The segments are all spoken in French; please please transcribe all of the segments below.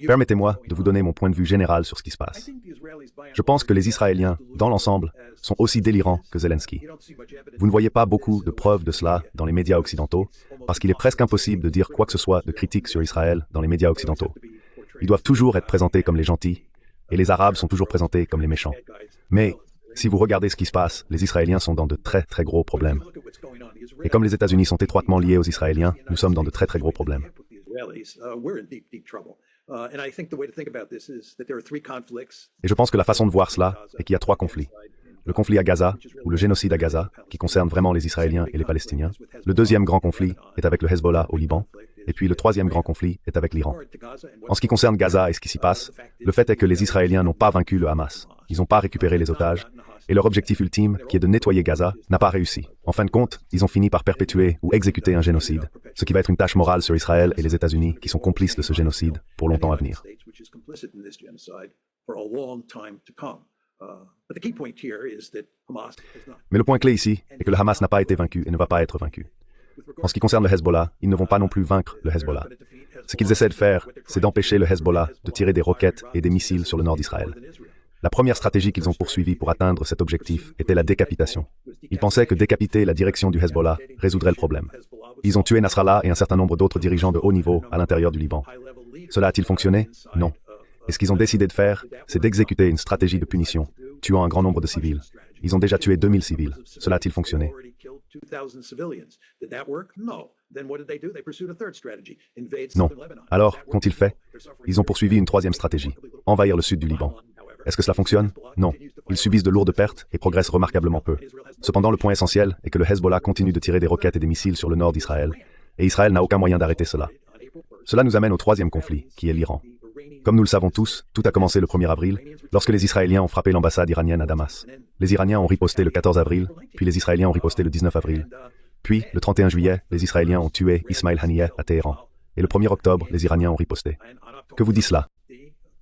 Permettez-moi de vous donner mon point de vue général sur ce qui se passe. Je pense que les Israéliens, dans l'ensemble, sont aussi délirants que Zelensky. Vous ne voyez pas beaucoup de preuves de cela dans les médias occidentaux, parce qu'il est presque impossible de dire quoi que ce soit de critique sur Israël dans les médias occidentaux. Ils doivent toujours être présentés comme les gentils, et les Arabes sont toujours présentés comme les méchants. Mais, si vous regardez ce qui se passe, les Israéliens sont dans de très très gros problèmes. Et comme les États-Unis sont étroitement liés aux Israéliens, nous sommes dans de très très gros problèmes. Et je pense que la façon de voir cela est qu'il y a 3 conflits. Le conflit à Gaza, ou le génocide à Gaza, qui concerne vraiment les Israéliens et les Palestiniens. Le deuxième grand conflit est avec le Hezbollah au Liban. Et puis le troisième grand conflit est avec l'Iran. En ce qui concerne Gaza et ce qui s'y passe, le fait est que les Israéliens n'ont pas vaincu le Hamas. Ils n'ont pas récupéré les otages. Et leur objectif ultime, qui est de nettoyer Gaza, n'a pas réussi. En fin de compte, ils ont fini par perpétuer ou exécuter un génocide, ce qui va être une tâche morale sur Israël et les États-Unis, qui sont complices de ce génocide pour longtemps à venir. Mais le point clé ici est que le Hamas n'a pas été vaincu et ne va pas être vaincu. En ce qui concerne le Hezbollah, ils ne vont pas non plus vaincre le Hezbollah. Ce qu'ils essaient de faire, c'est d'empêcher le Hezbollah de tirer des roquettes et des missiles sur le nord d'Israël. La première stratégie qu'ils ont poursuivie pour atteindre cet objectif était la décapitation. Ils pensaient que décapiter la direction du Hezbollah résoudrait le problème. Ils ont tué Nasrallah et un certain nombre d'autres dirigeants de haut niveau à l'intérieur du Liban. Cela a-t-il fonctionné? Non. Et ce qu'ils ont décidé de faire, c'est d'exécuter une stratégie de punition, tuant un grand nombre de civils. Ils ont déjà tué 2000 civils. Cela a-t-il fonctionné? Non. Alors, qu'ont-ils fait? Ils ont poursuivi une troisième stratégie, envahir le sud du Liban. Est-ce que cela fonctionne? Non. Ils subissent de lourdes pertes et progressent remarquablement peu. Cependant, le point essentiel est que le Hezbollah continue de tirer des roquettes et des missiles sur le nord d'Israël, et Israël n'a aucun moyen d'arrêter cela. Cela nous amène au troisième conflit, qui est l'Iran. Comme nous le savons tous, tout a commencé le 1er avril, lorsque les Israéliens ont frappé l'ambassade iranienne à Damas. Les Iraniens ont riposté le 14 avril, puis les Israéliens ont riposté le 19 avril. Puis, le 31 juillet, les Israéliens ont tué Ismail Haniyeh à Téhéran. Et le 1er octobre, les Iraniens ont riposté. Que vous dit cela?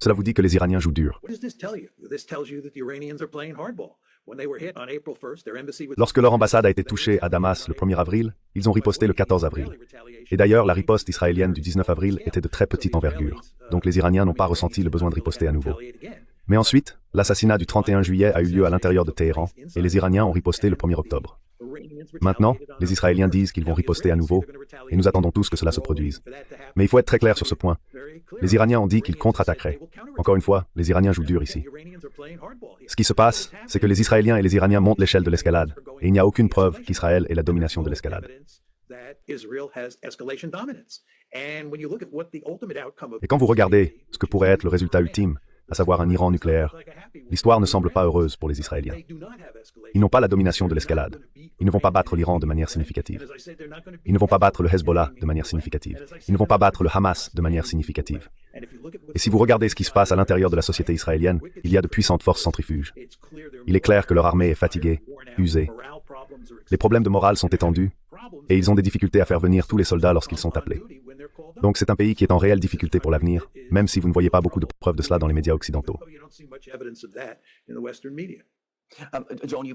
Cela vous dit que les Iraniens jouent dur. Lorsque leur ambassade a été touchée à Damas le 1er avril, ils ont riposté le 14 avril. Et d'ailleurs, la riposte israélienne du 19 avril était de très petite envergure. Donc les Iraniens n'ont pas ressenti le besoin de riposter à nouveau. Mais ensuite, l'assassinat du 31 juillet a eu lieu à l'intérieur de Téhéran, et les Iraniens ont riposté le 1er octobre. Maintenant, les Israéliens disent qu'ils vont riposter à nouveau, et nous attendons tous que cela se produise. Mais il faut être très clair sur ce point. Les Iraniens ont dit qu'ils contre-attaqueraient. Encore une fois, les Iraniens jouent dur ici. Ce qui se passe, c'est que les Israéliens et les Iraniens montent l'échelle de l'escalade, et il n'y a aucune preuve qu'Israël ait la domination de l'escalade. Et quand vous regardez ce que pourrait être le résultat ultime, à savoir un Iran nucléaire, l'histoire ne semble pas heureuse pour les Israéliens. Ils n'ont pas la domination de l'escalade. Ils ne vont pas battre l'Iran de manière significative. Ils ne vont pas battre le Hezbollah de manière significative. Ils ne vont pas battre le Hamas de manière significative. Et si vous regardez ce qui se passe à l'intérieur de la société israélienne, il y a de puissantes forces centrifuges. Il est clair que leur armée est fatiguée, usée. Les problèmes de morale sont étendus, et ils ont des difficultés à faire venir tous les soldats lorsqu'ils sont appelés. Donc c'est un pays qui est en réelle difficulté pour l'avenir, même si vous ne voyez pas beaucoup de preuves de cela dans les médias occidentaux.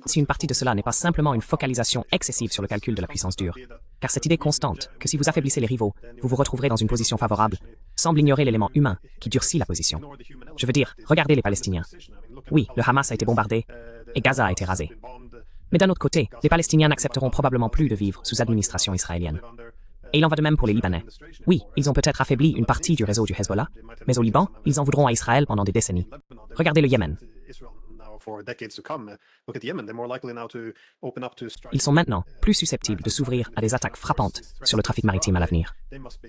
Si une partie de cela n'est pas simplement une focalisation excessive sur le calcul de la puissance dure, car cette idée constante que si vous affaiblissez les rivaux, vous vous retrouverez dans une position favorable, semble ignorer l'élément humain qui durcit la position. Je veux dire, regardez les Palestiniens. Oui, le Hamas a été bombardé et Gaza a été rasé. Mais d'un autre côté, les Palestiniens n'accepteront probablement plus de vivre sous administration israélienne. Et il en va de même pour les Libanais. Oui, ils ont peut-être affaibli une partie du réseau du Hezbollah, mais au Liban, ils en voudront à Israël pendant des décennies. Regardez le Yémen. Ils sont maintenant plus susceptibles de s'ouvrir à des attaques frappantes sur le trafic maritime à l'avenir.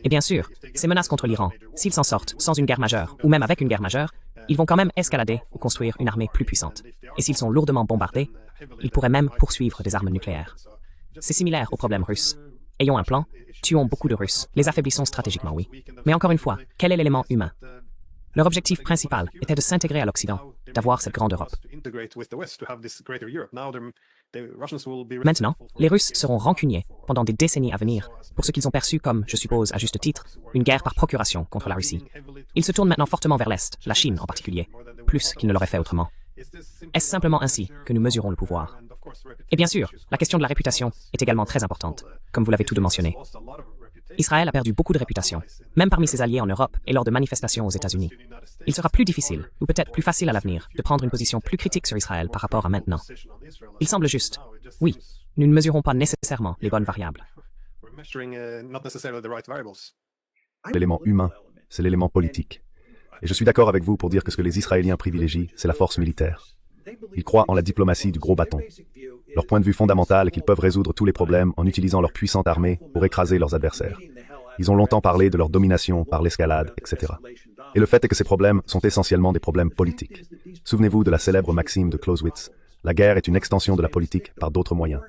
Et bien sûr, ces menaces contre l'Iran, s'ils s'en sortent sans une guerre majeure, ou même avec une guerre majeure, ils vont quand même escalader ou construire une armée plus puissante. Et s'ils sont lourdement bombardés, ils pourraient même poursuivre des armes nucléaires. C'est similaire au problème russe. Ayons un plan, tuons beaucoup de Russes, les affaiblissons stratégiquement, oui. Mais encore une fois, quel est l'élément humain? Leur objectif principal était de s'intégrer à l'Occident, d'avoir cette grande Europe. Maintenant, les Russes seront rancuniers pendant des décennies à venir pour ce qu'ils ont perçu comme, je suppose à juste titre, une guerre par procuration contre la Russie. Ils se tournent maintenant fortement vers l'Est, la Chine en particulier, plus qu'ils ne l'auraient fait autrement. Est-ce simplement ainsi que nous mesurons le pouvoir? Et bien sûr, la question de la réputation est également très importante, comme vous l'avez tout de mentionné. Israël a perdu beaucoup de réputation, même parmi ses alliés en Europe et lors de manifestations aux États-Unis. Il sera plus difficile, ou peut-être plus facile à l'avenir, de prendre une position plus critique sur Israël par rapport à maintenant. Il semble juste. Oui, nous ne mesurons pas nécessairement les bonnes variables. L'élément humain, c'est l'élément politique. Et je suis d'accord avec vous pour dire que ce que les Israéliens privilégient, c'est la force militaire. Ils croient en la diplomatie du gros bâton. Leur point de vue fondamental est qu'ils peuvent résoudre tous les problèmes en utilisant leur puissante armée pour écraser leurs adversaires. Ils ont longtemps parlé de leur domination par l'escalade, etc. Et le fait est que ces problèmes sont essentiellement des problèmes politiques. Souvenez-vous de la célèbre maxime de Clausewitz. La guerre est une extension de la politique par d'autres moyens.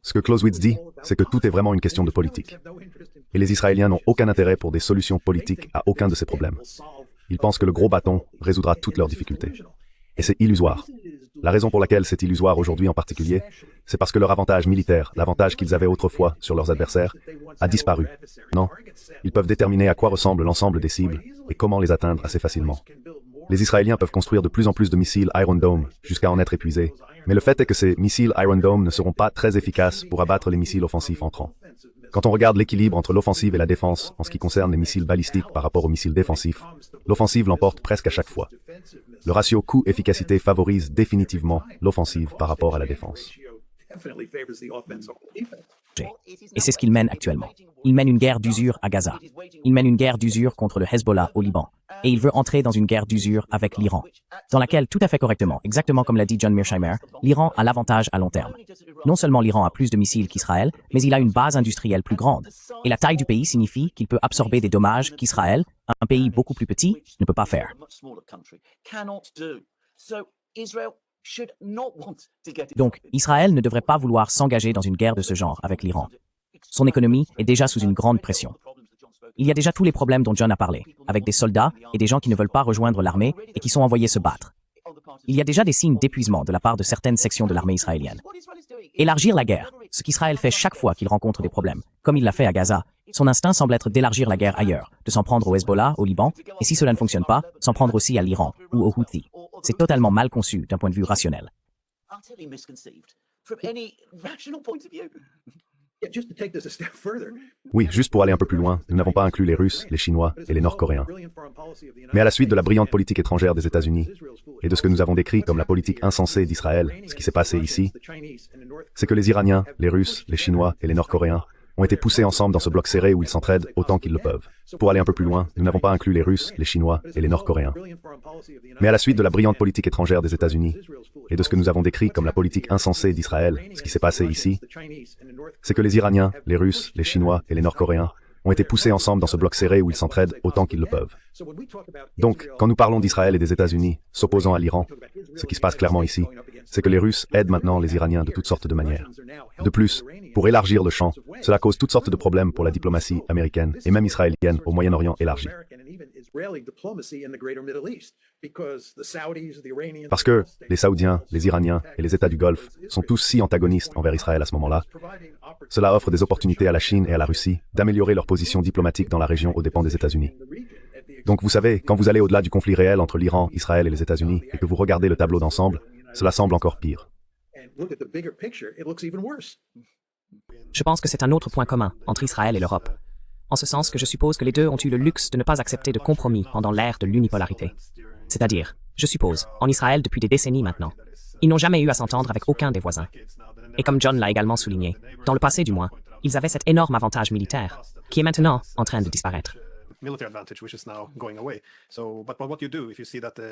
Ce que Clausewitz dit, c'est que tout est vraiment une question de politique. Et les Israéliens n'ont aucun intérêt pour des solutions politiques à aucun de ces problèmes. Ils pensent que le gros bâton résoudra toutes leurs difficultés. Et c'est illusoire. La raison pour laquelle c'est illusoire aujourd'hui en particulier, c'est parce que leur avantage militaire, l'avantage qu'ils avaient autrefois sur leurs adversaires, a disparu. Non, ils peuvent déterminer à quoi ressemble l'ensemble des cibles et comment les atteindre assez facilement. Les Israéliens peuvent construire de plus en plus de missiles Iron Dome jusqu'à en être épuisés. Mais le fait est que ces missiles Iron Dome ne seront pas très efficaces pour abattre les missiles offensifs entrants. Quand on regarde l'équilibre entre l'offensive et la défense en ce qui concerne les missiles balistiques par rapport aux missiles défensifs, l'offensive l'emporte presque à chaque fois. Le ratio coût-efficacité favorise définitivement l'offensive par rapport à la défense. Et c'est ce qu'il mène actuellement. Il mène une guerre d'usure à Gaza. Il mène une guerre d'usure contre le Hezbollah au Liban. Et il veut entrer dans une guerre d'usure avec l'Iran, dans laquelle, tout à fait correctement, exactement comme l'a dit John Mearsheimer, l'Iran a l'avantage à long terme. Non seulement l'Iran a plus de missiles qu'Israël, mais il a une base industrielle plus grande. Et la taille du pays signifie qu'il peut absorber des dommages qu'Israël, un pays beaucoup plus petit, ne peut pas faire. Donc, Israël ne devrait pas vouloir s'engager dans une guerre de ce genre avec l'Iran. Son économie est déjà sous une grande pression. Il y a déjà tous les problèmes dont John a parlé, avec des soldats et des gens qui ne veulent pas rejoindre l'armée et qui sont envoyés se battre. Il y a déjà des signes d'épuisement de la part de certaines sections de l'armée israélienne. Élargir la guerre, ce qu'Israël fait chaque fois qu'il rencontre des problèmes, comme il l'a fait à Gaza, son instinct semble être d'élargir la guerre ailleurs, de s'en prendre au Hezbollah, au Liban, et si cela ne fonctionne pas, s'en prendre aussi à l'Iran ou aux Houthis. C'est totalement mal conçu d'un point de vue rationnel. Oui, juste pour aller un peu plus loin, nous n'avons pas inclus les Russes, les Chinois et les Nord-Coréens. Mais à la suite de la brillante politique étrangère des États-Unis et de ce que nous avons décrit comme la politique insensée d'Israël, ce qui s'est passé ici, c'est que les Iraniens, les Russes, les Chinois et les Nord-Coréens ont été poussés ensemble dans ce bloc serré où ils s'entraident autant qu'ils le peuvent. Pour aller un peu plus loin, nous n'avons pas inclus les Russes, les Chinois et les Nord-Coréens. Mais à la suite de la brillante politique étrangère des États-Unis et de ce que nous avons décrit comme la politique insensée d'Israël, ce qui s'est passé ici, c'est que les Iraniens, les Russes, les Chinois et les Nord-Coréens ont été poussés ensemble dans ce bloc serré où ils s'entraident autant qu'ils le peuvent. Donc, quand nous parlons d'Israël et des États-Unis s'opposant à l'Iran, ce qui se passe clairement ici, c'est que les Russes aident maintenant les Iraniens de toutes sortes de manières. De plus, pour élargir le champ, cela cause toutes sortes de problèmes pour la diplomatie américaine et même israélienne au Moyen-Orient élargi. Parce que les Saoudiens, les Iraniens et les États du Golfe sont tous si antagonistes envers Israël à ce moment-là, cela offre des opportunités à la Chine et à la Russie d'améliorer leur position diplomatique dans la région aux dépens des États-Unis. Donc vous savez, quand vous allez au-delà du conflit réel entre l'Iran, Israël et les États-Unis et que vous regardez le tableau d'ensemble, cela semble encore pire. Je pense que c'est un autre point commun entre Israël et l'Europe, en ce sens que je suppose que les deux ont eu le luxe de ne pas accepter de compromis pendant l'ère de l'unipolarité. C'est-à-dire, je suppose, en Israël depuis des décennies maintenant. Ils n'ont jamais eu à s'entendre avec aucun des voisins. Et comme John l'a également souligné, dans le passé du moins, ils avaient cet énorme avantage militaire, qui est maintenant en train de disparaître.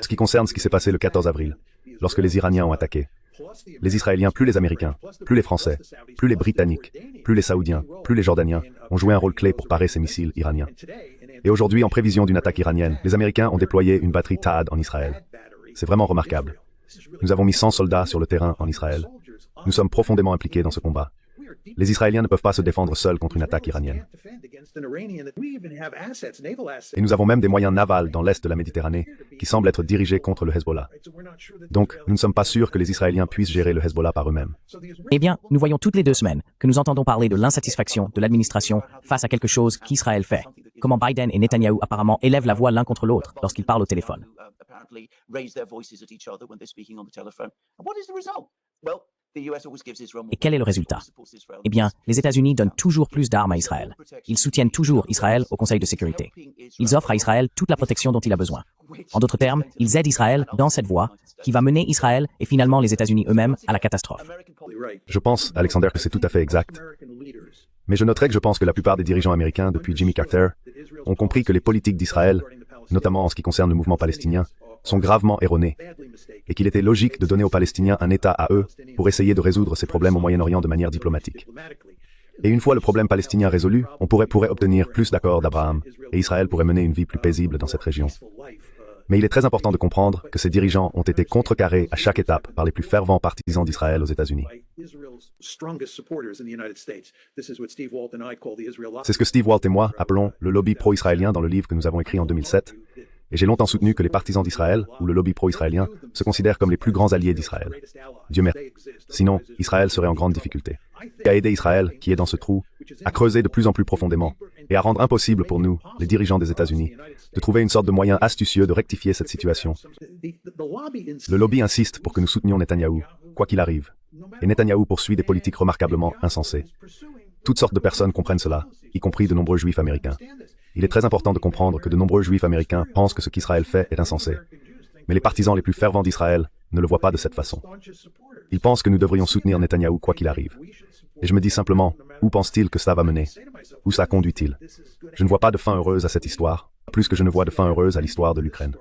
Ce qui concerne ce qui s'est passé le 14 avril, lorsque les Iraniens ont attaqué, les Israéliens, plus les Américains, plus les Français, plus les Britanniques, plus les Saoudiens, plus les Jordaniens, ont joué un rôle clé pour parer ces missiles iraniens. Et aujourd'hui, en prévision d'une attaque iranienne, les Américains ont déployé une batterie THAAD en Israël. C'est vraiment remarquable. Nous avons mis 100 soldats sur le terrain en Israël. Nous sommes profondément impliqués dans ce combat. Les Israéliens ne peuvent pas se défendre seuls contre une attaque iranienne. Et nous avons même des moyens navals dans l'est de la Méditerranée qui semblent être dirigés contre le Hezbollah. Donc, nous ne sommes pas sûrs que les Israéliens puissent gérer le Hezbollah par eux-mêmes. Eh bien, nous voyons toutes les 2 semaines que nous entendons parler de l'insatisfaction de l'administration face à quelque chose qu'Israël fait. Comment Biden et Netanyahou apparemment élèvent la voix l'un contre l'autre lorsqu'ils parlent au téléphone. Et quel est le résultat? Eh bien, les États-Unis donnent toujours plus d'armes à Israël. Ils soutiennent toujours Israël au Conseil de sécurité. Ils offrent à Israël toute la protection dont il a besoin. En d'autres termes, ils aident Israël dans cette voie qui va mener Israël et finalement les États-Unis eux-mêmes à la catastrophe. Je pense, Alexander, que c'est tout à fait exact. Mais je noterai que je pense que la plupart des dirigeants américains, depuis Jimmy Carter, ont compris que les politiques d'Israël, notamment en ce qui concerne le mouvement palestinien, sont gravement erronées, et qu'il était logique de donner aux Palestiniens un État à eux pour essayer de résoudre ces problèmes au Moyen-Orient de manière diplomatique. Et une fois le problème palestinien résolu, on pourrait obtenir plus d'accords d'Abraham, et Israël pourrait mener une vie plus paisible dans cette région. Mais il est très important de comprendre que ces dirigeants ont été contrecarrés à chaque étape par les plus fervents partisans d'Israël aux États-Unis. C'est ce que Steve Walt et moi appelons le lobby pro-israélien dans le livre que nous avons écrit en 2007. Et j'ai longtemps soutenu que les partisans d'Israël, ou le lobby pro-israélien, se considèrent comme les plus grands alliés d'Israël. Dieu merci. Sinon, Israël serait en grande difficulté. Et à aider Israël, qui est dans ce trou, à creuser de plus en plus profondément, et à rendre impossible pour nous, les dirigeants des États-Unis, de trouver une sorte de moyen astucieux de rectifier cette situation. Le lobby insiste pour que nous soutenions Netanyahou, quoi qu'il arrive. Et Netanyahou poursuit des politiques remarquablement insensées. Toutes sortes de personnes comprennent cela, y compris de nombreux juifs américains. Il est très important de comprendre que de nombreux juifs américains pensent que ce qu'Israël fait est insensé. Mais les partisans les plus fervents d'Israël ne le voient pas de cette façon. Ils pensent que nous devrions soutenir Netanyahou quoi qu'il arrive. Et je me dis simplement, où pense-t-il que cela va mener? Où ça conduit-il? Je ne vois pas de fin heureuse à cette histoire, plus que je ne vois de fin heureuse à l'histoire de l'Ukraine.